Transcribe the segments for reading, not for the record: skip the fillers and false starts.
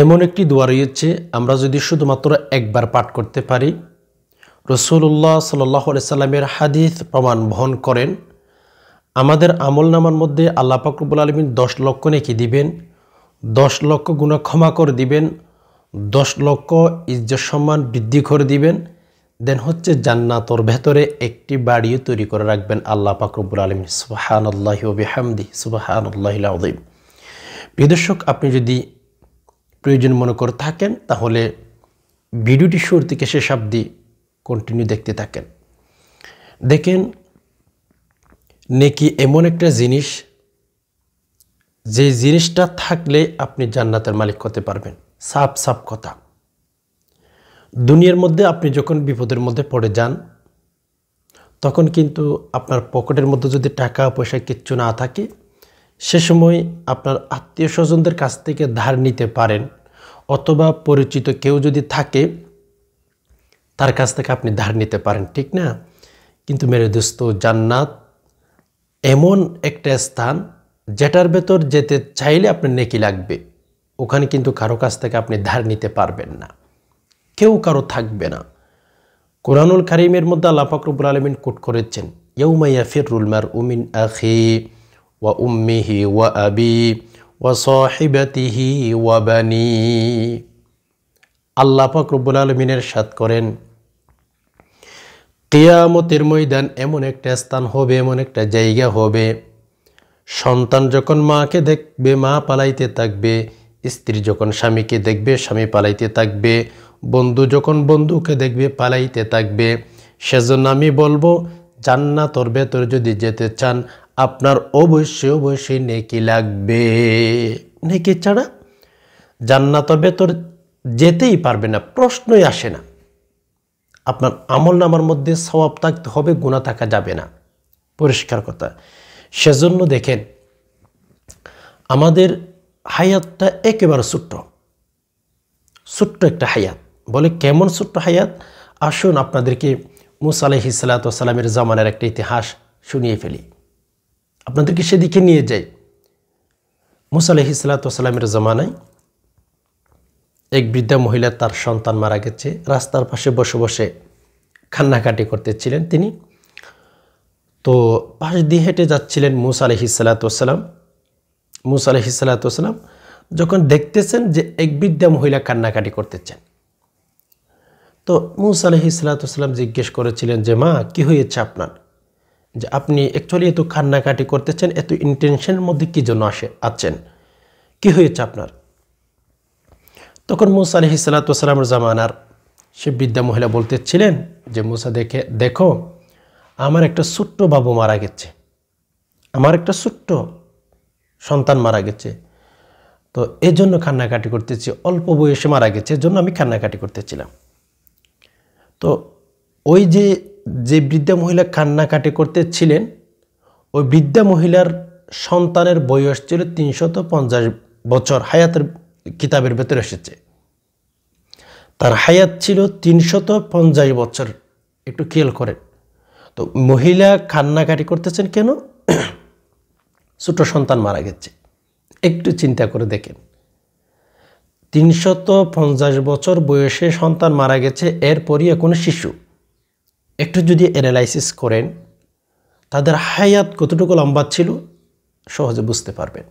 এমন একটি দোয়া রয়েছে, আমরা যদি শুধুমাত্র একবার পাঠ করতে পারি, রাসূলুল্লাহ সাল্লাল্লাহু আলাইহি সাল্লামের হাদিস প্রমাণ বহন করেন, আমাদের আমলনামার মধ্যে আল্লাহ পাক রব্বুল আলামিন 10 লক্ষ নেকি দিবেন, 10 লক্ষ গুনাহ ক্ষমা করে দিবেন, 10 লক্ষ ইজ্জত সম্মান বৃদ্ধি করে দিবেন। দেন হচ্ছে জান্নাতের ভেতরে একটি বাড়িও তৈরি করে রাখবেন আল্লাহ পাক রব্বুল আলামিন। সুবহানাল্লাহি ওয়া বিহামদিহি, সুবহানাল্লাহিল আযীম। প্রিয় দর্শক, আপনি যদি প্রয়োজন মনে করে থাকেন তাহলে ভিডিওটি শুরু থেকে শেষ অবধি কন্টিনিউ দেখতে থাকেন। দেখেন, নেকি এমন একটা জিনিস, যে জিনিসটা থাকলে আপনি জান্নাতের মালিক হতে পারবেন। সাফ সাফ কথা। দুনিয়ার মধ্যে আপনি যখন বিপদের মধ্যে পড়ে যান, তখন কিন্তু আপনার পকেটের মধ্যে যদি টাকা পয়সা কিচ্ছু না থাকে, সে সময় আপনার আত্মীয় স্বজনদের কাছ থেকে ধার নিতে পারেন, অথবা পরিচিত কেউ যদি থাকে তার কাছ থেকে আপনি ধার নিতে পারেন, ঠিক না? কিন্তু মেরে দোস্ত, জান্নাত এমন একটা স্থান যেটার ভেতর যেতে চাইলে আপনার নেকি লাগবে। ওখানে কিন্তু কারো কাছ থেকে আপনি ধার নিতে পারবেন না, কেউ কারো থাকবে না। কোরআনুল কারীমের মধ্যে আল্লাহ পাক রব্বুল আলামিন কোট করেছেন, ইয়াউমা ইয়াফিরুল মারউ মিন আখি ওয়া উম্মিহি ওয়া আবি ওয়া সাহিবাতিহি ওয়া বানি। আল্লাহ পাক রব্বুল আলামিন ইরশাদ করেন, কিয়ামতের ময়দান এমন একটা স্থান হবে, এমন একটা জায়গা হবে, সন্তান যখন মাকে দেখবে মা পালাইতে থাকবে, স্ত্রী যখন স্বামীকে দেখবে স্বামী পালাইতে থাকবে, বন্ধু যখন বন্ধুকে দেখবে পালাইতে থাকবে। সেজন্য আমি বলবো, জান্নাতের ভেতর যদি যেতে চান আপনার অবশ্যই অবশ্যই নেকি লাগবে। নেকি ছাড়া জান্নাতের ভেতর যেতেই পারবে না, প্রশ্নই আসে না। আপনার আমলনামার মধ্যে সওয়াব থাকতে হবে, গুনাহ থাকা যাবে না, পরিষ্কার কথা। সেজন্য দেখেন, আমাদের হায়াতটা একেবারে ছোট্ট একটা হায়াত। বলে কেমন ছোট্ট হায়াত? আসুন আপনাদেরকে মুসা আলাইহিস সালাতু ওয়াস সালামের জামানার একটা ইতিহাস শুনিয়ে ফেলি, আপনাদেরকে সেদিকে নিয়ে যাই। মুসা আলাইহিস সালাতু ওয়াস সালামের জামানায় এক বৃদ্ধা মহিলা, তার সন্তান মারা গেছে, রাস্তার পাশে বসে বসে কান্নাকাটি করতেছিলেন তিনি। তো পাশ দিয়ে হেঁটে যাচ্ছিলেন মুসা আলাইহিস সালাতু ওয়াস সালাম। মুসা আলাইহিস সালাতু ওয়াস সালাম যখন দেখতেছেন যে এক বৃদ্ধা মহিলা কান্নাকাটি করতেছেন, তো মুসা আলাইহিস সালাতু ওয়াস সালাম জিজ্ঞেস করেছিলেন যে, মা, কি হয়েছে আপনার? যে আপনি অ্যাকচুয়ালি এত কান্নাকাটি করতেছেন, এত ইন্টেনশনের মধ্যে কি জন্য আছেন, কি হয়েছে আপনার? তখন মুসা আলাইহিস সালাতু ওয়াস সালামের জামানার সে বৃদ্ধা মহিলা বলতেছিলেন যে, মুসা দেখো, আমার একটা ছোট্ট বাবু মারা গেছে, আমার একটা ছোট্ট সন্তান মারা গেছে, তো এই জন্য কান্নাকাটি করতেছি। অল্প বয়সে মারা গেছে, এজন্য আমি কান্নাকাটি করতেছিলাম। তো ওই যে বৃদ্ধা মহিলা কান্নাকাটি করতেছিলেন, ওই বৃদ্ধা মহিলার সন্তানের বয়স ছিল 350 বছর। হায়াতের কিতাবের ভেতরে এসেছে তার হায়াত ছিল 350 বছর। একটু খেয়াল করেন। তো মহিলা কান্নাকাটি করতেছেন কেন? ছোট সন্তান মারা গেছে। একটু চিন্তা করে দেখেন, 350 বছর বয়সে সন্তান মারা গেছে, এরপরই এখন শিশু। একটু যদি অ্যানালাইসিস করেন তাদের হায়াত কতটুকু লম্বা ছিল, সহজে বুঝতে পারবেন।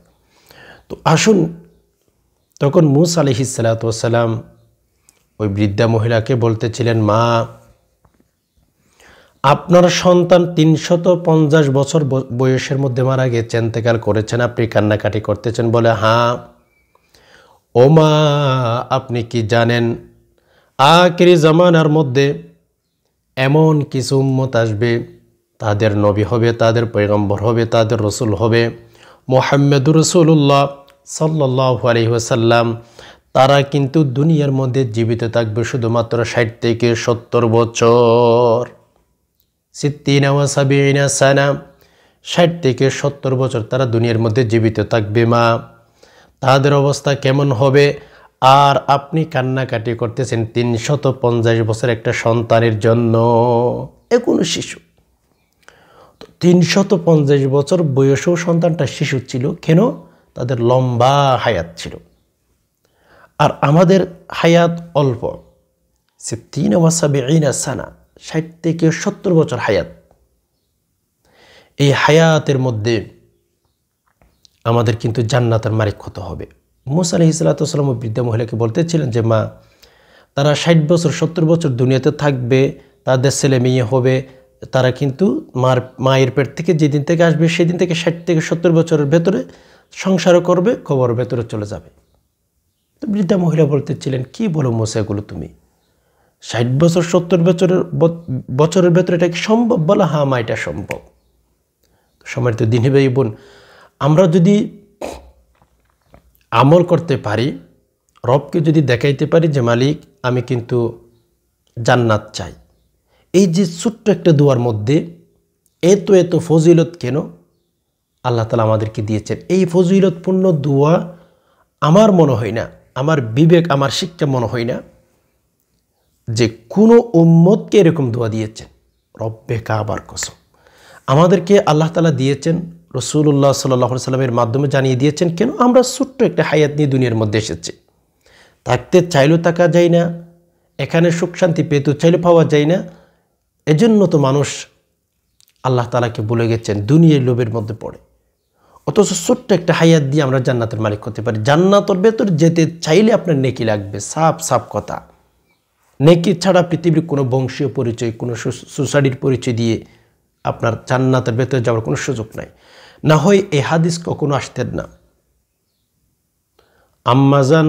তো আসুন, তখন মুসা আলাইহিস সালাতু ওয়াস সালাম ওই বৃদ্ধা মহিলাকে বলতেছিলেন, মা, আপনার সন্তান 350 বছর বয়সের মধ্যে মারা গেছে, ইন্তেকাল করেছেন, আপনি কান্নাকাটি করতেছেন। বলে, হ্যাঁ। ও মা, আপনি কি জানেন আখিরি জামানার মধ্যে এমন কিছু উম্মত আসবে, তাদের নবী হবে, তাদের পয়গম্বর হবে, তাদের রসুল হবে, মুহাম্মদুর রাসূলুল্লাহ সাল্লাল্লাহু আলাইহি ওয়াসাল্লাম। তারা কিন্তু দুনিয়ার মধ্যে জীবিত থাকবে শুধুমাত্র 60 থেকে 70 বছর। 60 সানা, 60 থেকে 70 বছর তারা দুনিয়ার মধ্যে জীবিত থাকবে। মা, তাদের অবস্থা কেমন হবে? আর আপনি কান্নাকাটি করতেছেন 350 বছর একটা সন্তানের জন্য, এখনো শিশু। তো 350 বছর বয়সেও সন্তানটা শিশু ছিল কেন? তাদের লম্বা হায়াত ছিল। আর আমাদের হায়াত অল্প, 60 সানা, 60 থেকে 70 বছর হায়াত। এই হায়াতের মধ্যে আমাদের কিন্তু জান্নাতের মালিক হতে হবে। মুসা আলাইহিস সালাম বৃদ্ধা মহিলাকে বলতেছিলেন যে মা, তারা 60 বছর 70 বছর দুনিয়াতে থাকবে, তাদের ছেলে মেয়ে হবে, তারা কিন্তু মায়ের পেট থেকে যেদিন থেকে আসবে সেদিন থেকে 60 থেকে 70 বছরের ভেতরে সংসারও করবে, কবরের ভেতরে চলে যাবে। তো বৃদ্ধা মহিলা বলতেছিলেন, কি বলো মুসা এগুলো তুমি? 60 বছর 70 বছরের ভেতরে এটা কি সম্ভব? বলা, হ্যাঁ মা, এটা সম্ভব। সম্মানিত দিনী ভাই বোন, আমরা যদি আমল করতে পারি, রবকে যদি দেখাইতে পারি যে মালিক আমি কিন্তু জান্নাত চাই, এই যে ছোট্ট একটা দোয়ার মধ্যে এত এত ফজিলত কেন আল্লাহ তাআলা আমাদেরকে দিয়েছেন। এই ফজিলতপূর্ণ দোয়া আমার মনে হয় না, আমার বিবেক, আমার শিক্ষা মনে হয় না যে কোনো উম্মতকে এরকম দোয়া দিয়েছেন। রব্বে কাবার কসম, আমাদেরকে আল্লাহ তাআলা দিয়েছেন, রাসূলুল্লাহ সাল্লাল্লাহু আলাইহি সাল্লামের মাধ্যমে জানিয়ে দিয়েছেন। কেন? আমরা ছোট্ট একটা হায়াত নিয়ে দুনিয়ার মধ্যে এসেছি, থাকতে চাইলেও থাকা যায় না, এখানে সুখ শান্তি পেতে চাইলে পাওয়া যায় না। এজন্য তো মানুষ আল্লাহ তাআলাকে ভুলে গেছেন, দুনিয়ার লোভের মধ্যে পড়ে। অথচ ছোট্ট একটা হায়াত দিয়ে আমরা জান্নাতের মালিক হতে পারি। জান্নাতের ভেতর যেতে চাইলে আপনার নেকি লাগবে, সাফ সাফ কথা। নেকি ছাড়া পৃথিবীর কোনো বংশীয় পরিচয়, কোনো সোসাইটির পরিচয় দিয়ে আপনার জান্নাতের ভেতরে যাওয়ার কোনো সুযোগ নাই। না হয় এই হাদিস কখনো আসতেন না। আম্মাজান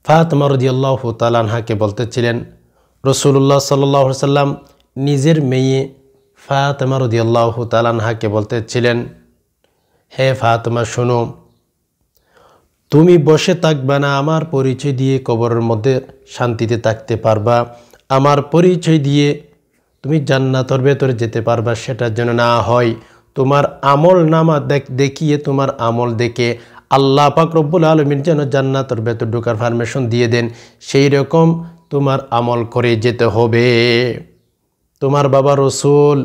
ফাতেমা রাদিয়াল্লাহু তাআলা আনহাকে বলতেছিলেন, রাসূলুল্লাহ সাল্লাল্লাহু আলাইহি সাল্লাম নিজের মেয়ে ফাতেমা রাদিয়াল্লাহু তাআলা আনহাকে বলতেছিলেন, হে ফাতেমা শোনো, তুমি বসে থাকবা না, আমার পরিচয় দিয়ে কবরের মধ্যে শান্তিতে থাকতে পারবা, আমার পরিচয় দিয়ে তুমি জান্নাতের ভেতরে যেতে পারবা, সেটা যেন না হয় তোমার আমল নামা দেখিয়ে, তোমার আমল দেখে আল্লাহ পাক রব্বুল আলামিন যেন জান্নাতের ভেতর ঢোকার পারমিশন দিয়ে দেন, সেই রকম তোমার আমল করে যেতে হবে। তোমার বাবা রসুল,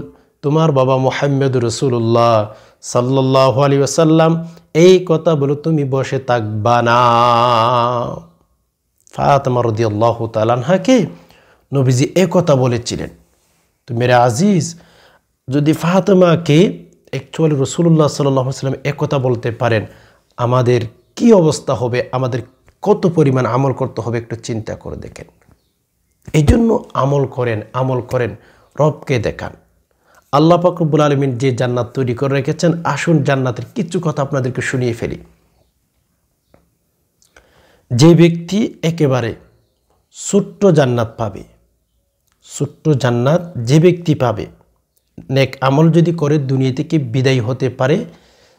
তোমার বাবা মুহাম্মদ রাসূলুল্লাহ সাল্লাল্লাহু আলাইহি ওয়াসাল্লাম এই কথা বলে তুমি বসে থাকবা না। ফাতেমা রাদিয়াল্লাহু তাআলা আনহাকে নবীজি এই কথা বলেছিলেন। তো মেরে আজিজ, যদি ফাতেমাকে অ্যাকচুয়ালি রাসূলুল্লাহ সাল্লাল্লাহু আলাইহি ওয়াসাল্লাম এই কথা বলতে পারেন, আমাদের কি অবস্থা হবে, আমাদের কত পরিমাণ আমল করতে হবে একটু চিন্তা করে দেখেন। এই জন্য আমল করেন, আমল করেন, রবকে দেখান। আল্লাহ পাক রব্বুল আলামিন যে জান্নাত তৈরি করে রেখেছেন, আসুন জান্নাতের কিছু কথা আপনাদেরকে শুনিয়ে ফেলি। যে ব্যক্তি একেবারে ছোট্ট জান্নাত পাবে, ছোট্ট জান্নাত যে ব্যক্তি পাবে, নেক আমল যদি করে দুনিয়া থেকে বিদায় হতে পারে,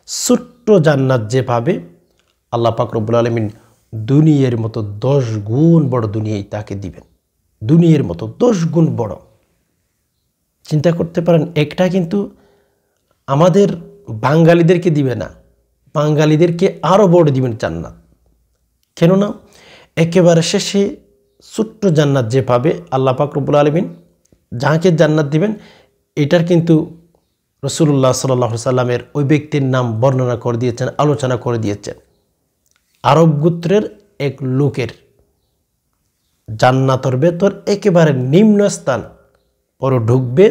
ছোট্ট জান্নাত যে পাবে, আল্লাহ পাক রব্বুল আলামিন দুনিয়ার মতো 10 গুণ বড় দুনিয়ায় তাকে দিবেন। দুনিয়ার মতো 10 গুণ বড়। চিন্তা করতে পারেন, একটা কিন্তু আমাদের বাঙালিদেরকে দিবে না, বাঙালিদেরকে আরও বড় দিবেন জান্নাত। কেননা একেবারে শেষে ছোট্ট জান্নাত যে পাবে, আল্লাহ পাক রব্বুল আলামিন যাকে জান্নাত দিবেন, এটার কিন্তু রাসূলুল্লাহ সাল্লাল্লাহু আলাইহি সাল্লামের ওই ব্যক্তির নাম বর্ণনা করে দিয়েছেন, আলোচনা করে দিয়েছেন। আরব গোত্রের এক লোকের জান্নাতের ভেতর একেবারে নিম্ন স্থান, পরে ঢুকবে,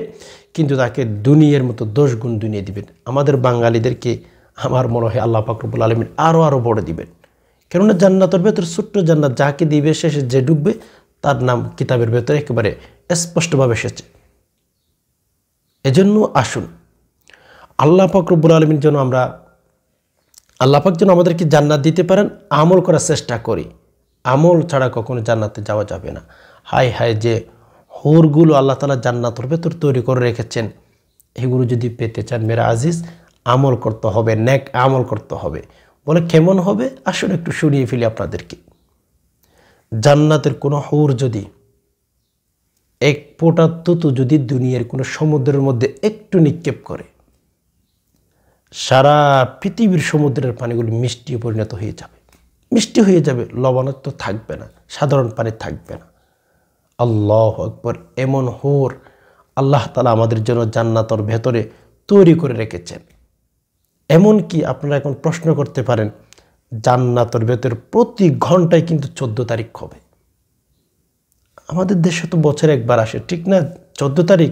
কিন্তু তাকে দুনিয়ার মতো 10 গুণ দুনিয়া দিবেন। আমাদের বাঙালিদেরকে আমার মনে হয় আল্লাহ পাক রব্বুল আলামিন আরও বড় দিবেন। কেননা জান্নাতের ভেতর ছোট্ট জান্নাত যাকে দিবে, শেষে যে ঢুকবে তার নাম কিতাবের ভেতরে একেবারে স্পষ্টভাবে এসেছে। এজন্য আসুন আল্লাহ পাক রব্বুল আলামিন যেন আল্লাহ পাক যেন আমাদেরকে জান্নাত দিতে পারেন, আমল করার চেষ্টা করি। আমল ছাড়া কখনো জান্নাতে যাওয়া যাবে না। হায় হায়, যে হুরগুলো আল্লাহ তাআলা জান্নাতের ভেতর তৈরি করে রেখেছেন, এগুলো যদি পেতে চান মেরা আজিজ, আমল করতে হবে, নেক আমল করতে হবে। বলে কেমন হবে? আসলে একটু শুনিয়ে ফেলি আপনাদেরকে। জান্নাতের কোনো হুর যদি এক ফোঁটা তুতু যদি দুনিয়ার কোনো সমুদ্রের মধ্যে একটু নিক্ষেপ করে, সারা পৃথিবীর সমুদ্রের পানিগুলো মিষ্টি পরিণত হয়ে যাবে, মিষ্টি হয়ে যাবে, লবণাক্ত থাকবে না, সাধারণ পানি থাকবে না। আল্লাহু আকবার! এমন হুর আল্লাহ তাআলা আমাদের জন্য জান্নাতের ভেতরে তৈরি করে রেখেছেন। এমন কি আপনারা এখন প্রশ্ন করতে পারেন জান্নাতের ভেতর প্রতি ঘন্টায় কিন্তু 14 তারিখ হবে। আমাদের দেশে তো বছরে একবার আসে, ঠিক না? 14 তারিখ।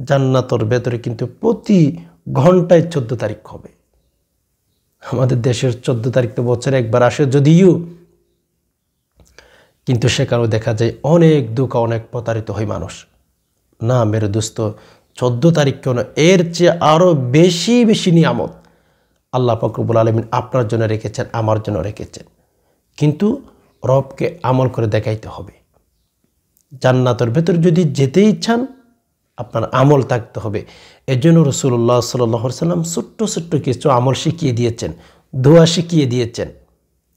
জান্নাতের ভেতরে কিন্তু প্রতি ঘন্টায় 14 তারিখ হবে। আমাদের দেশের 14 তারিখ তো বছরে একবার আসে যদিও, কিন্তু সেখানেও দেখা যায় অনেক দুঃখ, অনেক প্রতারিত হয় মানুষ। না মেরে দোস্ত, 14 তারিখ কেন, এর চেয়ে আরও বেশি বেশি নিয়ামত আল্লাহ পাক রব্বুল আলামিন আপনার জন্য রেখেছেন, আমার জন্য রেখেছেন। কিন্তু রবকে আমল করে দেখাইতে হবে। জান্নাতের ভেতর যদি যেতেই চান, আপনার আমল থাকতে হবে। এর জন্য রাসূলুল্লাহ সাল্লাল্লাহু আলাইহি ওয়াসাল্লাম ছোট্ট ছোট্ট কিছু আমল শিখিয়ে দিয়েছেন, দোয়া শিখিয়ে দিয়েছেন।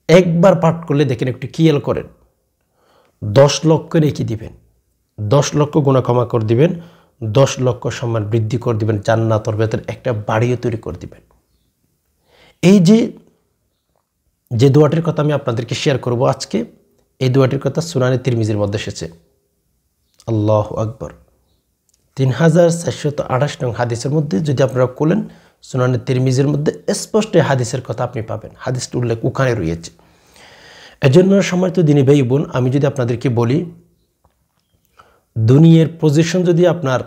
একবার পাঠ করলে দেখেন, একটু খেয়াল করেন, 10 লক্ষ নেকি দিবেন, 10 লক্ষ গুনাহ ক্ষমা করে দিবেন, 10 লক্ষ সম্মান বৃদ্ধি করে দিবেন, জান্নাতের ভেতর একটা বাড়িও তৈরি করে দিবেন। এই যে দোয়াটির কথা আমি আপনাদেরকে শেয়ার করব আজকে, এই দোয়াটির কথা সুনানে তিরমিজির মধ্যে এসেছে। আল্লাহু আকবার। 3428 নং হাদিসের মধ্যে যদি আপনারা খোলেন, সুনানে তিরমিজির মধ্যে স্পষ্ট হাদিসের কথা আপনি পাবেন। হাদিসটি উল্লেখ ওখানে রয়েছে। এজন্য সম্মানিত দিনী ভাই বোন, আমি যদি আপনাদেরকে বলি, দুনিয়ার পজিশন যদি আপনার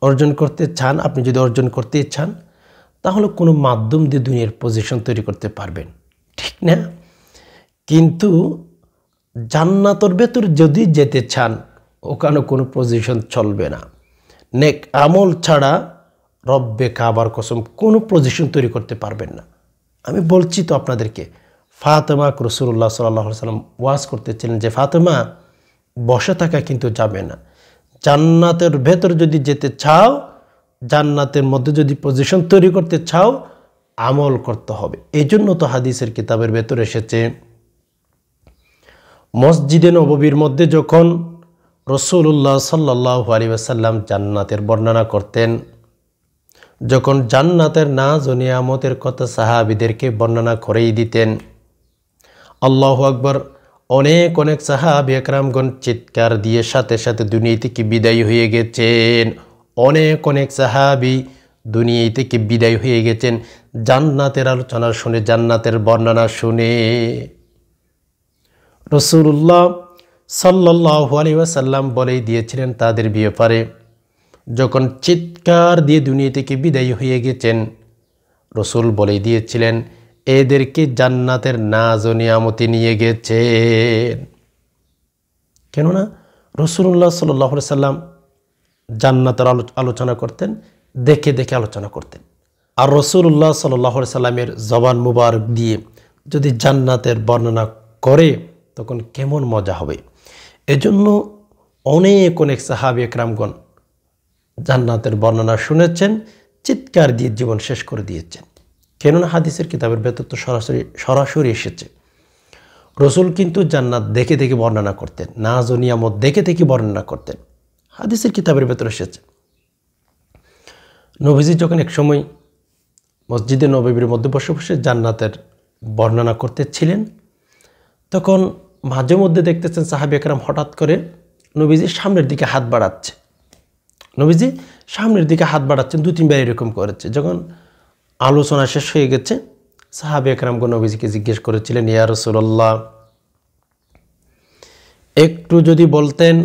অর্জন করতে চান, আপনি যদি অর্জন করতে চান, তাহলে কোনো মাধ্যম দিয়ে দুনিয়ার পজিশন তৈরি করতে পারবেন, ঠিক না? কিন্তু জান্নাতের ভেতর যদি যেতে চান, ওখানে কোনো পজিশন চলবে না। নেক আমল ছাড়া রব্বে কাবার কসম কোনো পজিশন তৈরি করতে পারবেন না। আমি বলছি তো আপনাদেরকে, ফাতেমা রাসূলুল্লাহ সাল্লাল্লাহু আলাইহি ওয়াসাল্লাম ওয়াজ করতেছিলেন যে, ফাতেমা বসে থাকা কিন্তু যাবে না। জান্নাতের ভেতর যদি যেতে চাও, জান্নাতের মধ্যে যদি পজিশন তৈরি করতে চাও, আমল করতে হবে। এই জন্য তো হাদিসের কিতাবের ভেতর এসেছে, মসজিদে নববীর মধ্যে যখন রাসূলুল্লাহ সাল্লাল্লাহু আলাইহি ওয়াসাল্লাম জান্নাতের বর্ণনা করতেন, যখন জান্নাতের নাজ ও নিয়ামতের কথা সাহাবীদেরকে বর্ণনা করেই দিতেন, আল্লাহু আকবার, অনেক অনেক সাহাবী একরামগণ চিৎকার দিয়ে সাথে সাথে দুনিয়া থেকে বিদায় হয়ে গেছেন। অনেক অনেক সাহাবী দুনিয়া থেকে বিদায় হয়ে গেছেন জান্নাতের আলোচনা শুনে, জান্নাতের বর্ণনা শুনে। রাসূলুল্লাহ সাল্লাল্লাহু আলাইহি ওয়াসাল্লাম বলেই দিয়েছিলেন তাদের ব্যাপারে, যখন চিৎকার দিয়ে দুনিয়া থেকে বিদায় হয়ে গেছেন, রাসূল বলেই দিয়েছিলেন এদেরকে জান্নাতের নাজ ও নিয়ামতে নিয়ে গেছেন। কেননা রাসূলুল্লাহ সাল্লাল্লাহু আলাইহি ওয়াসাল্লাম জান্নাতের আলোচনা করতেন, দেখে দেখে আলোচনা করতেন। আর রাসূলুল্লাহ সাল্লাল্লাহু আলাইহি ওয়াসাল্লামের জবান মুবারক দিয়ে যদি জান্নাতের বর্ণনা করে, তখন কেমন মজা হবে। এজন্য অনেক অনেক সাহাবী একরামগণ জান্নাতের বর্ণনা শুনেছেন, চিৎকার দিয়ে জীবন শেষ করে দিয়েছেন। কেননা হাদিসের কিতাবের ভেতর তো সরাসরি এসেছে, রাসূল কিন্তু জান্নাত দেখে দেখে বর্ণনা করতেন, নাজ ও নিয়ামত দেখে দেখে বর্ণনা করতেন। হাদিসের কিতাবের ভেতর এসেছে, নবীজি যখন এক সময় মসজিদে নববীর মধ্যে বসে বসে জান্নাতের বর্ণনা করতেছিলেন, তখন মাঝে মধ্যে দেখতেছেন সাহাবী একরাম হঠাৎ করে নবীজির সামনের দিকে হাত বাড়াচ্ছে। নবীজি সামনের দিকে হাত বাড়াচ্ছেন, 2-3 বার এরকম করেছে। যখন আলোচনা শেষ হয়ে গেছে, সাহাবী একরামগণ নবীজিকে জিজ্ঞেস করেছিলেন, ইয়া রাসূলুল্লাহ, একটু যদি বলতেন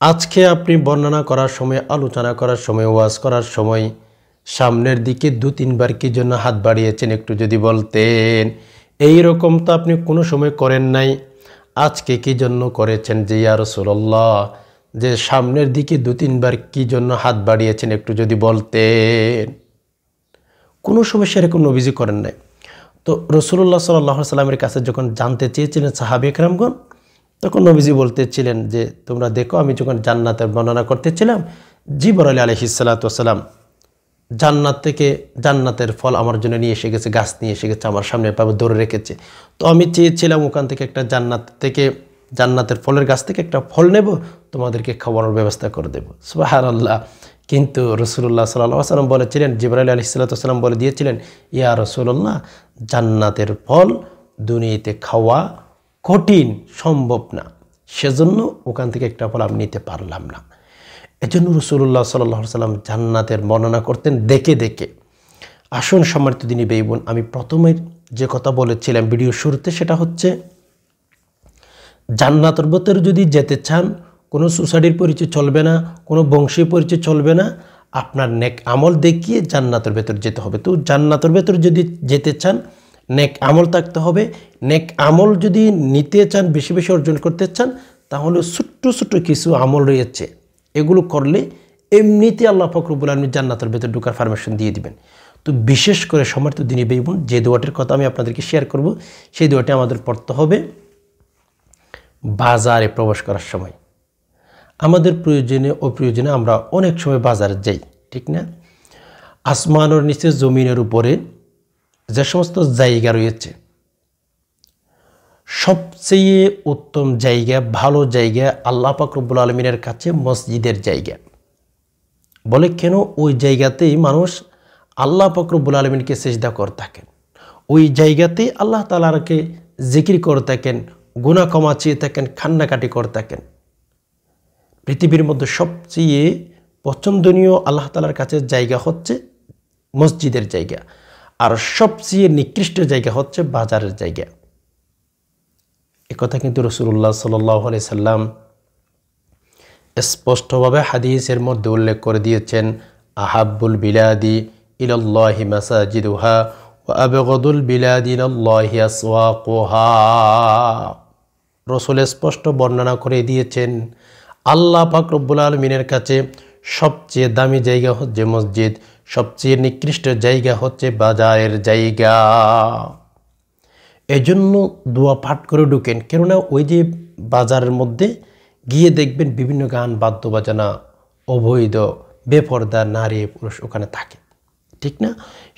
আজকে আপনি বর্ণনা করার সময়, আলোচনা করার সময়, ওয়াজ করার সময় সামনের দিকে 2-3 বার কি জন্য হাত বাড়িয়েছেন, একটু যদি বলতেন। এই রকম তো আপনি কোনো সময় করেন নাই, আজকে কি জন্য করেছেন যে ইয়া রাসূলুল্লাহ, যে সামনের দিকে 2-3 বার কি জন্য হাত বাড়িয়েছেন, একটু যদি বলতেন। কোনো সময় সেরকম নবীজি করেন নাই। তো রাসূলুল্লাহ সাল্লাল্লাহু আলাইহি ওয়াসাল্লামের কাছে যখন জানতে চেয়েছিলেন সাহাবী একরামগণ, তখন নবীজি বলতেছিলেন যে, তোমরা দেখো, আমি যখন জান্নাতের বর্ণনা করতেছিলাম, জিবরাইল আলাইহিস সালাতু ওয়াস সালাম জান্নাত থেকে জান্নাতের ফল আমার জন্য নিয়ে এসে গেছে, গাছ নিয়ে এসে গেছে, আমার সামনে পাবে ধরে রেখেছে। তো আমি চেয়েছিলাম ওখান থেকে একটা জান্নাতের ফলের গাছ থেকে একটা ফল নেব, তোমাদেরকে খাওয়ানোর ব্যবস্থা করে দেব। সুবহানাল্লাহ। কিন্তু রাসূলুল্লাহ সাল্লাল্লাহু আলাইহি ওয়াসাল্লাম বলেছিলেন, জিবরাইল আলাইহিস সালাতু ওয়াস সালাম বলে দিয়েছিলেন, ইয়া রাসূলুল্লাহ, জান্নাতের ফল দুনিয়াতে খাওয়া কঠিন, সম্ভব না, সেজন্য ওখান থেকে একটা ফল আমি নিতে পারলাম না। এজন্য রাসূলুল্লাহ সাল্লাল্লাহু আলাইহি ওয়াসাল্লাম জান্নাতের বর্ণনা করতেন দেখে দেখে। আসুন সম্মানিত দিনী ভাই বোন, আমি প্রথমে যে কথা বলেছিলাম ভিডিও শুরুতে, সেটা হচ্ছে জান্নাতের ভেতরে যদি যেতে চান কোনো সোসাইটির পরিচয় চলবে না, কোনো বংশীয় পরিচয় চলবে না, আপনার নেক আমল দেখিয়ে জান্নাতের ভেতর যেতে হবে। তো জান্নাতের ভেতর যদি যেতে চান নেক আমল থাকতে হবে। নেক আমল যদি নিতে চান, বেশি বেশি অর্জন করতে চান, তাহলে ছোট্ট ছোট্ট কিছু আমল রয়েছে, এগুলো করলে এমনিতে আল্লাহ পাক রব্বুল আলামিন জান্নাতের ভেতর ঢোকার পারমিশন দিয়ে দিবেন। তো বিশেষ করে সম্মানিত দিনী ভাই বোন, যে দোয়াটির কথা আমি আপনাদেরকে শেয়ার করব, সেই দোয়াটি আমাদের পড়তে হবে বাজারে প্রবেশ করার সময়। আমাদের প্রয়োজনে অপ্রয়োজনে আমরা অনেক সময় বাজারে যাই, ঠিক না? আসমানের নিচে জমিনের উপরে যে সমস্ত জায়গা রয়েছে, সবচেয়ে উত্তম জায়গা, ভালো জায়গা আল্লাহ পাক রব্বুল আলামিনের কাছে মসজিদের জায়গা। বলে কেন? ওই জায়গাতেই মানুষ আল্লাহ পাক রব্বুল আলামিনকে সিজদা করে থাকেন, ওই জায়গাতেই আল্লাহ তাআলাকে জিকির করে থাকেন, গুনাহ ক্ষমা চেয়ে থাকেন, কান্নাকাটি করে থাকেন। পৃথিবীর মধ্যে সবচেয়ে পছন্দনীয় আল্লাহ তাআলার কাছে জায়গা হচ্ছে মসজিদের জায়গা, আর সবচেয়ে নিকৃষ্ট জায়গা হচ্ছে বাজারের জায়গা। একথা কিন্তু রাসূলুল্লাহ সাল্লাল্লাহু আলাইহি সাল্লাম স্পষ্টভাবে হাদিসের মধ্যে উল্লেখ করে দিয়েছেন, আহাব্বুল বিলাদি ইলাল্লাহি মাসাজিদুহা ওয়া আবগাদুল বিলাদি ইলাল্লাহি আসওয়াকুহা। রাসূল স্পষ্ট বর্ণনা করে দিয়েছেন, আল্লাহ পাক রব্বুল আলামিনের কাছে সবচেয়ে দামি জায়গা হচ্ছে মসজিদ, সবচেয়ে নিকৃষ্ট জায়গা হচ্ছে বাজারের জায়গা। এজন্য দোয়া পাঠ করে ঢুকেন, কেননা ওই যে বাজারের মধ্যে গিয়ে দেখবেন বিভিন্ন গান বাদ্য বাজনা, অবৈধ বেপরদা নারী পুরুষ ওখানে থাকে, ঠিক না?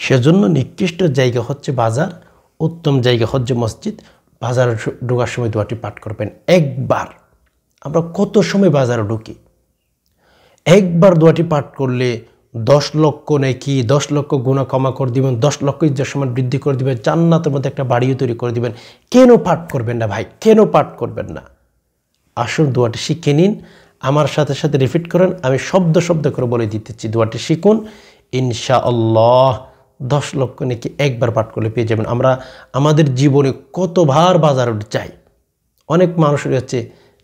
সেজন্য নিকৃষ্ট জায়গা হচ্ছে বাজার, উত্তম জায়গা হচ্ছে মসজিদ। বাজারে ঢোকার সময় দোয়াটি পাঠ করবেন একবার। আমরা কত সময় বাজারে ঢুকি, একবার দোয়াটি পাঠ করলে 10 লক্ষ নেকি, 10 লক্ষ গুনাহ ক্ষমা করে দিবেন, 10 লক্ষ ইজ্জত সম্মান বৃদ্ধি করে দিবেন, জান্নাতের মধ্যে একটা বাড়িও তৈরি করে দিবেন। কেন পাঠ করবেন না ভাই? কেন পাঠ করবেন না? আসুন দোয়াটি শিখে নিন, আমার সাথে সাথে রিপিট করেন, আমি শব্দ শব্দ করে বলে দিতেছি। দোয়াটি শিখুন, ইনশাআল্লাহ 10 লক্ষ নেকি একবার পাঠ করলে পেয়ে যাবেন। আমরা আমাদের জীবনে কতবার বাজারে যাই, অনেক মানুষ রয়েছে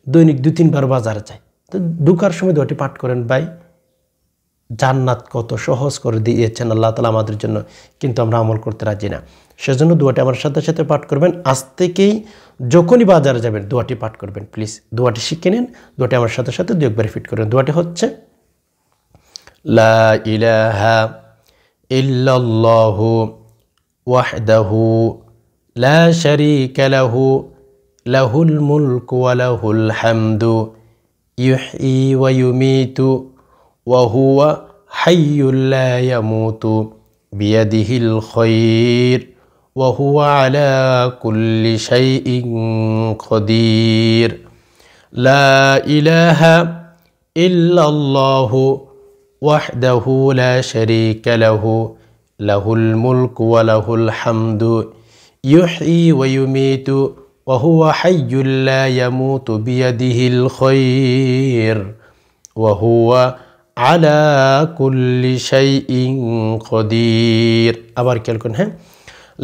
দৈনিক 2-3 বার বাজারে যায়। তো ঢুকার সময় দোয়াটি পাঠ করেন ভাই, জান্নাত কত সহজ করে দিয়েছেন আল্লাহ তাআলা আমাদের জন্য, কিন্তু আমরা আমল করতে রাজি না। সেজন্য দোয়াটি আমার সাথে সাথে পাঠ করবেন। আজ থেকেই যখনই বাজারে যাবেন দোয়াটি পাঠ করবেন প্লিজ। দোয়াটি শিখে নিন, দোয়াটি আমার সাথে সাথে 2 একবার রিপিট করেন। দোয়াটি হচ্ছে লা ইলাহা ইল্লাল্লাহু ওয়াহদাহু লা শারীকা লাহু লাহুল মুলকু ওয়া লাহুল হামদু ইউহয়ী ওয়া ইউমীতু ওয়া হুয়া হাইয়্যুল লা ইয়ামুতু বিয়াদিহিল খায়র ওয়া হুয়া আলা কুল্লি শাইইন কাদির। লা ইলাহা ইল্লাল্লাহু ওয়াহদাহু লা শারীকা লাহু লাহুল মুলকু ওয়া লাহুল হামদু ইউহয়ী ওয়া ইউমীতু ওয়া হুয়া হাইয়্যুল লা ইয়ামুতু বিয়াদিহিল খায়র ওয়া হুয়া আলা কুল্লি শাইইন কাদির। আবার খেয়াল করুন, হ্যাঁ,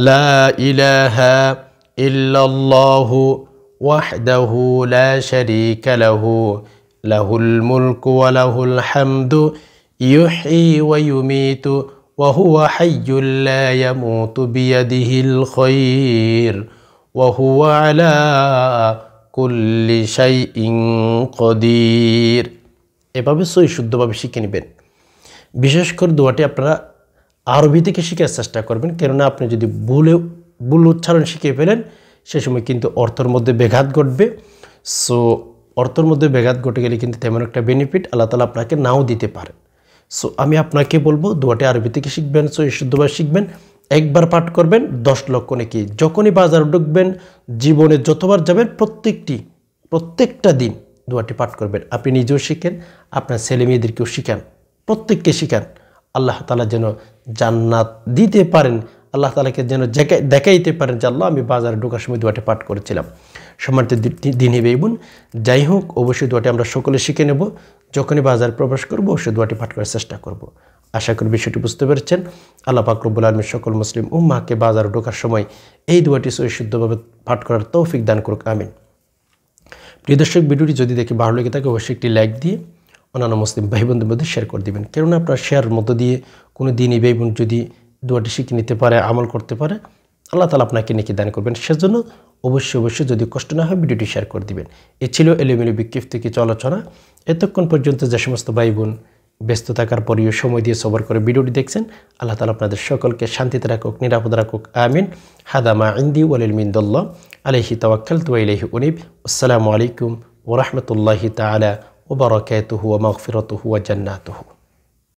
লা ইলাহা ইল্লাল্লাহু ওয়াহদাহু লা শারীকা লাহু লাহুল মুলকু ওয়া লাহুল হামদু ইউহয়ী ওয়া ইউমীতু ওয়া হুয়া হাইয়্যুল লা ইয়ামুতু বিয়াদিহিল খায়র ওয়া হুয়া আলা কুল্লি শাইইন কাদির। এভাবে সহি শুদ্ধভাবে শিখে নেবেন। বিশেষ করে দোয়াটি আপনারা আরবি থেকে শেখার চেষ্টা করবেন, কেননা আপনি যদি ভুল উচ্চারণ শিখে ফেলেন সে সময় কিন্তু অর্থের মধ্যে ব্যাঘাত ঘটবে। সো অর্থের মধ্যে ব্যাঘাত ঘটে গেলে কিন্তু তেমন একটা বেনিফিট আল্লাহ তাআলা আপনাকে নাও দিতে পারেন। সো আমি আপনাকে বলবো দোয়াটি আরবি থেকে শিখবেন, সহি শুদ্ধভাবে শিখবেন, একবার পাঠ করবেন 10 লক্ষ নেকি। যখনই বাজারে ঢুকবেন, জীবনে যতবার যাবেন প্রত্যেকটা দিন দোয়াটি পাঠ করবেন। আপনি নিজেও শিখেন, আপনার ছেলে মেয়েদেরকেও শিখান, প্রত্যেককে শিখান। আল্লাহ তাআলা যেন জান্নাত দিতে পারেন, আল্লাহ তাআলাকে যেন দেখাইতে পারেন যে আল্লাহ আমি বাজারে ঢোকার সময় দোয়াটি পাঠ করেছিলাম। সম্মানিত দিনী ভাই বোন, যাই হোক অবশ্যই দোয়াটি আমরা সকলে শিখে নেব। যখনই বাজারে প্রবেশ করব অবশ্যই দোয়াটি পাঠ করার চেষ্টা করব। আশা করি বিষয়টি বুঝতে পেরেছেন। আল্লাহ পাক রব্বুল আলামিন সকল মুসলিম উম্মাহকে বাজারে ঢোকার সময় এই দোয়াটি সহি শুদ্ধভাবে পাঠ করার তৌফিক দান করুক, আমিন। প্রিয় দর্শক, ভিডিওটি যদি দেখে ভালো লেগে থাকে অবশ্যই একটি লাইক দিয়ে অন্যান্য মুসলিম ভাই বোনদের মধ্যে শেয়ার করে দিবেন। কেননা আপনার শেয়ারের মধ্য দিয়ে কোনো দিনই ভাই বোন যদি দোয়াটি শিখে নিতে পারে, আমল করতে পারে, আল্লাহ তাআলা আপনাকে নেকি দান করবেন। সেজন্য অবশ্যই যদি কষ্ট না হয় ভিডিওটি শেয়ার করে দিবেন। এ ছিল এলোমেলো বিক্ষিপ্ত কিছু আলোচনা। এতক্ষণ পর্যন্ত যে সমস্ত ভাই বোন ব্যস্ত থাকার পরেও সময় দিয়ে সবর করে ভিডিওটি দেখছেন, আল্লাহ তাআলা আপনাদের সকলকে শান্তিতে রাখুক, নিরাপদে রাখুক, আমিন। হাদা মা ইনদি ওয়াল ইলমু ইনদাল্লাহ আলাইহি তাওয়াক্কালতু ওয়া ইলাইহি উনীব। আসসালামু আলাইকুম ওয়া রাহমাতুল্লাহি তাআলা ওয়া বারাকাতুহু ওয়া মাগফিরাতুহু ওয়া জান্নাতুহু।